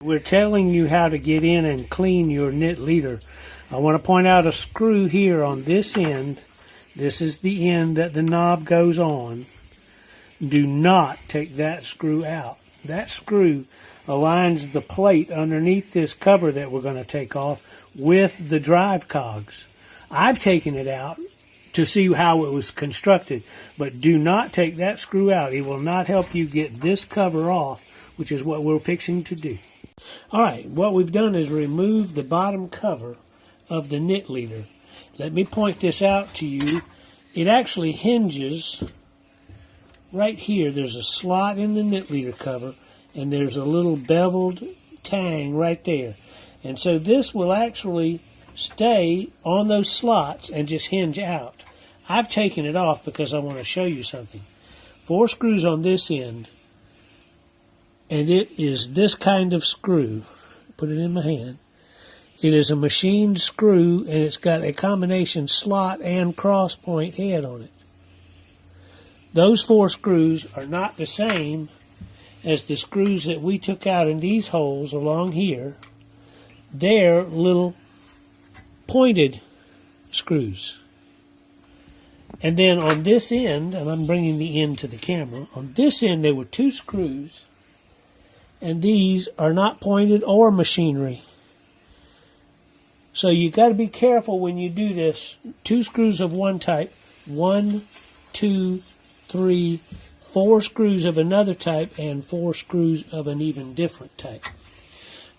We're telling you how to get in and clean your knit leader. I want to point out a screw here on this end. This is the end that the knob goes on. Do not take that screw out. That screw aligns the plate underneath this cover that we're going to take off with the drive cogs. I've taken it out to see how it was constructed, but do not take that screw out. It will not help you get this cover off, which is what we're fixing to do. All right, what we've done is remove the bottom cover of the knit leader. Let me point this out to you. It actually hinges right here. There's a slot in the knit leader cover, and there's a little beveled tang right there. And so this will actually stay on those slots and just hinge out. I've taken it off because I want to show you something. 4 screws on this end, and it is this kind of screw. Put it in my hand. It is a machined screw, and it's got a combination slot and cross point head on it. Those 4 screws are not the same as the screws that we took out in these holes along here. They're little pointed screws. And then on this end, and I'm bringing the end to the camera, on this end there were 2 screws, and these are not pointed or machinery. So you got to be careful when you do this. 2 screws of one type, 1, 2, 3, 4 screws of another type, and 4 screws of an even different type.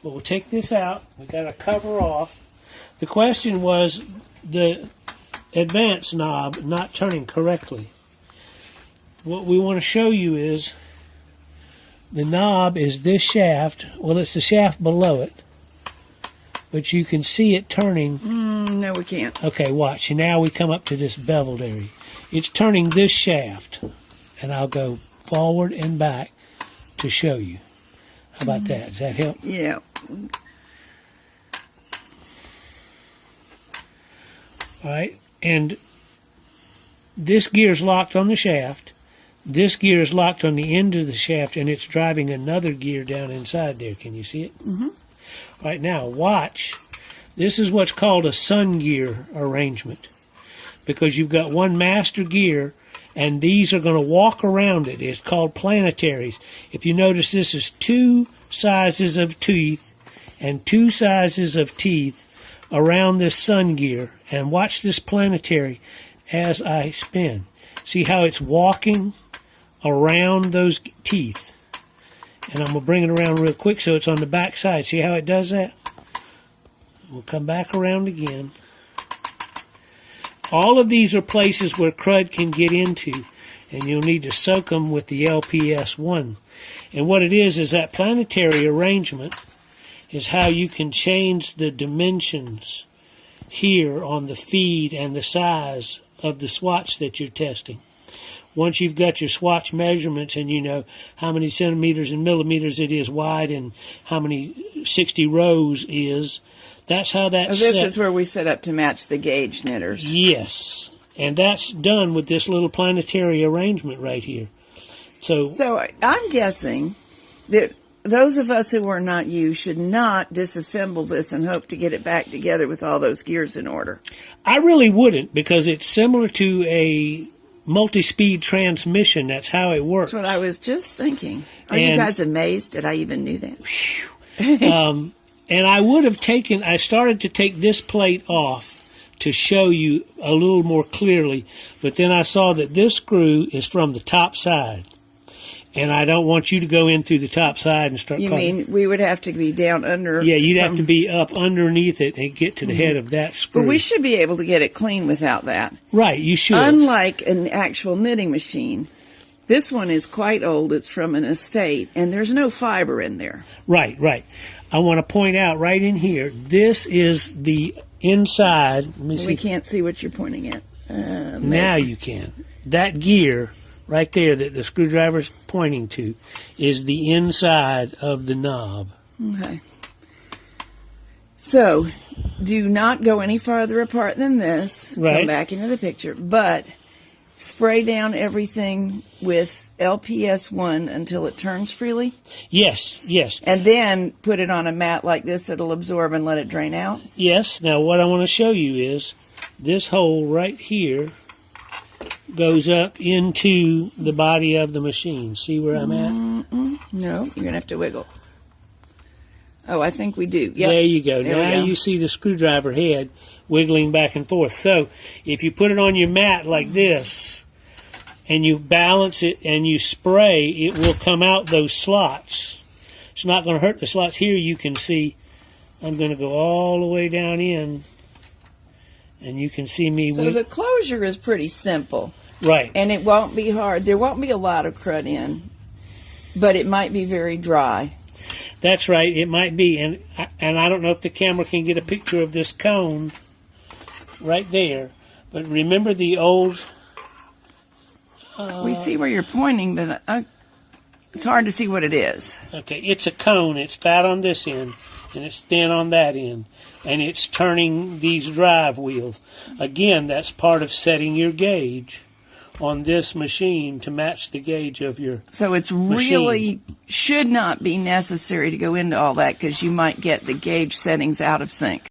But we'll take this out. We've got to cover off. The question was the advance knob not turning correctly. What we want to show you is the knob is this shaft. Well, it's the shaft below it, but you can see it turning. No, we can't. Okay, watch. Now we come up to this beveled area. It's turning this shaft, and I'll go forward and back to show you. How about that? Does that help? Yeah. All right, and this gear is locked on the shaft. This gear is locked on the end of the shaft, and it's driving another gear down inside there. Can you see it? Mm-hmm. All right, now watch. This is what's called a sun gear arrangement, because you've got one master gear, and these are going to walk around it. It's called planetaries. If you notice, this is 2 sizes of teeth and 2 sizes of teeth around this sun gear. And watch this planetary as I spin. See how it's walking around those teeth? And I'm going to bring it around real quick so it's on the back side. See how it does that? We'll come back around again. All of these are places where crud can get into, and you'll need to soak them with the LPS1. And what it is that planetary arrangement is how you can change the dimensions here on the feed and the size of the swatch that you're testing. Once you've got your swatch measurements and you know how many centimeters and millimeters it is wide and how many 60 rows is, that's how that's This set. is where we set up to match the gauge knitters. Yes, and that's done with this little planetary arrangement right here. So I'm guessing that those of us who are not you should not disassemble this and hope to get it back together with all those gears in order. I really wouldn't, because it's similar to a multi-speed transmission. That's how it works. That's what I was just thinking. Are you guys amazed that I even knew that? And I started to take this plate off to show you a little more clearly, but then I saw that this screw is from the top side. And I don't want you to go in through the top side and start You cutting. mean we would have to be down under? Yeah, you'd have to be up underneath it and get to the head of that screw. But we should be able to get it clean without that. Right, you should. Unlike an actual knitting machine, this one is quite old. It's from an estate, and there's no fiber in there. Right, right. I want to point out right in here, this is the inside. Let me see. We can't see what you're pointing at. Now you can. That gear right there that the screwdriver's pointing to is the inside of the knob. Okay. So, do not go any farther apart than this. Right. Come back into the picture. But spray down everything with LPS1 until it turns freely? Yes, yes. And then put it on a mat like this that'll absorb and let it drain out? Yes. Now what I want to show you is this hole right here goes up into the body of the machine. See where I'm at? No, you're going to have to wiggle. Oh, I think we do. Yep. There you go. There we Now go. you see the screwdriver head wiggling back and forth. So if you put it on your mat like this and you balance it and you spray, it will come out those slots. It's not going to hurt the slots. Here you can see I'm going to go all the way down in, and you can see me. So the closure is pretty simple. Right. And it won't be hard. There won't be a lot of crud in, but it might be very dry. That's right. It might be, and I don't know if the camera can get a picture of this cone right there. But remember the old. We see where you're pointing, but it's hard to see what it is. Okay, it's a cone. It's fat on this end, and it's thin on that end, and it's turning these drive wheels. Again, that's part of setting your gauge on this machine to match the gauge of your So it's machine. really should not be necessary to go into all that because you might get the gauge settings out of sync.